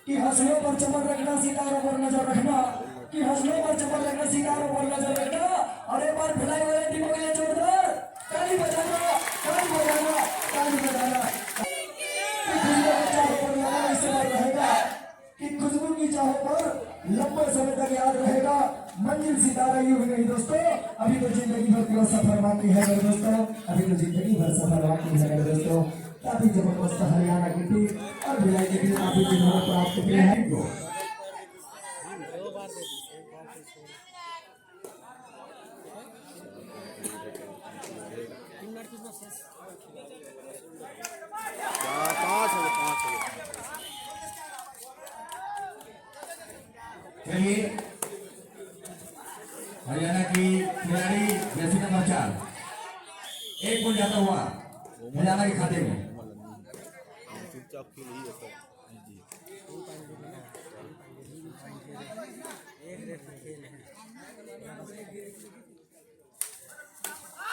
कि हंसने पर चमक रखना, सितारों पर नजर रखना, कि हंसने पर चमक रखना, सितारों पर नजर रखना। और एक बार भिलाई वाले टीमों के लिए जोरदार ताली बजाना, ताली बजाना, ताली बजाना। कि खुशबू के चाहों पर लगा इस बार रहेगा, कि खुशबू की चाहों पर लंबे समय तक याद रहेगा। मंजिल सितारा यूं ही नहीं दोस्तों, अभी तो जिंदगी भर का सफर बाकी है मेरे दोस्तों, अभी तो जिंदगी भर सफर बाकी है मेरे दोस्तों। काफी जबरदस्त हरियाणा की टीम और भिलाई की टीम काफी दिनों में प्राप्त किए हैं इनको। चलिए हरियाणा की खिलाड़ी जैसी नंबर 4 एक पॉइंट जाता हुआ हरियाणा के खाते में।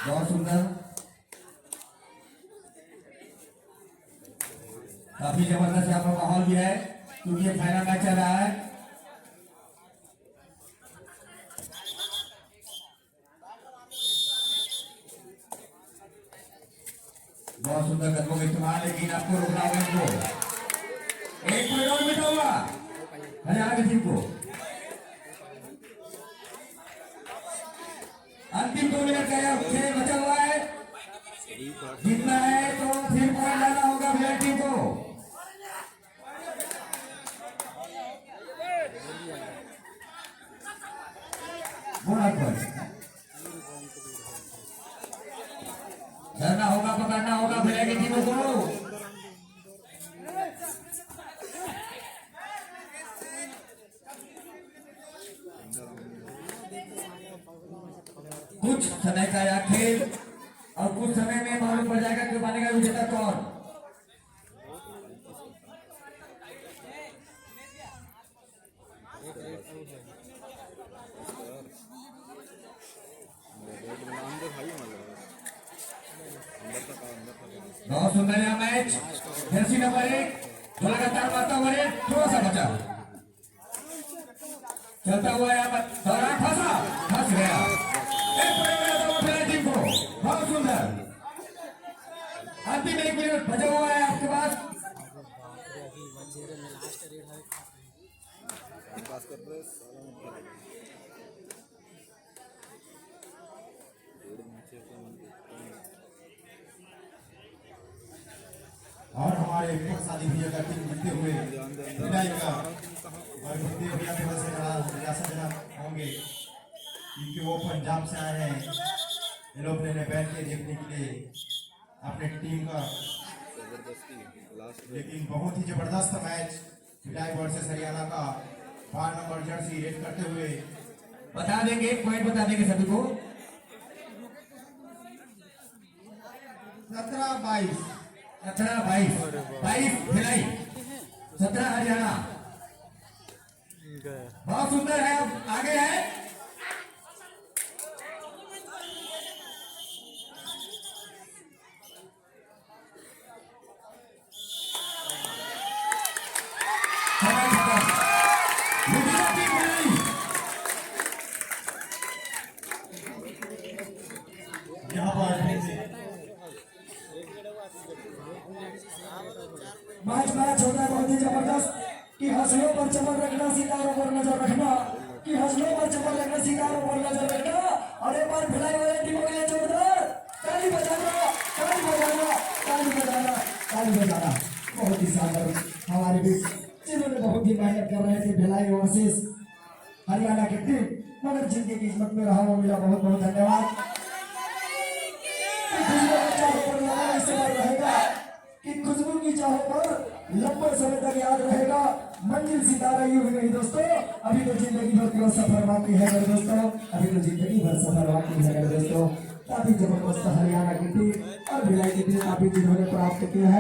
बहुत सुंदर, काफी जबरदस्त यहाँ पर माहौल भी है क्योंकि ये फाइनल मैच चल रहा है। बहुत सुंदर कदमों का इस्तेमाल, लेकिन आपको रोकना होगा इनको। एक पॉइंट और मिटा हुआ हरियाणा की टीम को। अंतिम 2 मिनट का खेल बचा हुआ है, जीतना है तो फिर पॉइंट लाना होगा भिलाई टीम को। डरना होगा, पकड़ना होगा भिलाई की टीमों को। कुछ समय का यह खेल और कुछ समय में मालूम पड़ जाएगा कि बनेगा विजेता कौन। बहुत सुंदर यह मैच, जर्सी नंबर 1 जो लगातार मारता हुआ है, थोड़ा सा बचा चलता हुआ यहाँ पर दौरान फंस गया। टीम को बहुत सुंदर, अंतिम 1 मिनट बचा हुआ है आपके पास। और हमारे शादी भैया का टीम जीतते हुए विदाई का और जीतते भैया थोड़ा से निराशाजनक होंगे क्योंकि वो पंजाब से आए हैं। ये लोग ने बैठ के देखने के लिए अपने टीम का, लेकिन बहुत ही जबरदस्त मैच विदाई वर्सेस हरियाणा का 12 नंबर जर्सी रेड करते हुए। बता देंगे, पॉइंट बता देंगे सभी को। 17-22 22 भिलाई, 17 हरियाणा। बहुत सुंदर है, अब आगे है यहाँ पर मैच होता है बहुत ही जबरदस्त, कि हंसने पर चमक रखना, सितारों पर नजर रखना, कि हंसने पर चमक रखना, सितारों पर नजर रखना। और एक बार भिलाई वाले टीमों के लिए जोरदार ताली बजाना, ताली बजाना, ताली बजाना, ताली बजाना। बहुत ही शानदार हमारे बीच जिन्होंने बहुत ही मेहनत कर रहे थे भिलाई वर्सेस हरियाणा की टीम, मगर जिनकी किस्मत में रहा वो मिला। बहुत बहुत धन्यवाद। कि खुशबू की चाहों पर लंबे समय तक याद रहेगा। मंजिल सितारा यूं ही नहीं दोस्तों, अभी तो जिंदगी भर का सफर बाकी है मेरे दोस्तों, अभी तो जिंदगी भर सफर बाकी है मेरे दोस्तों। काफी जबरदस्त हरियाणा की टीम और भिलाई की टीम काफी जिन्होंने प्राप्त किया है।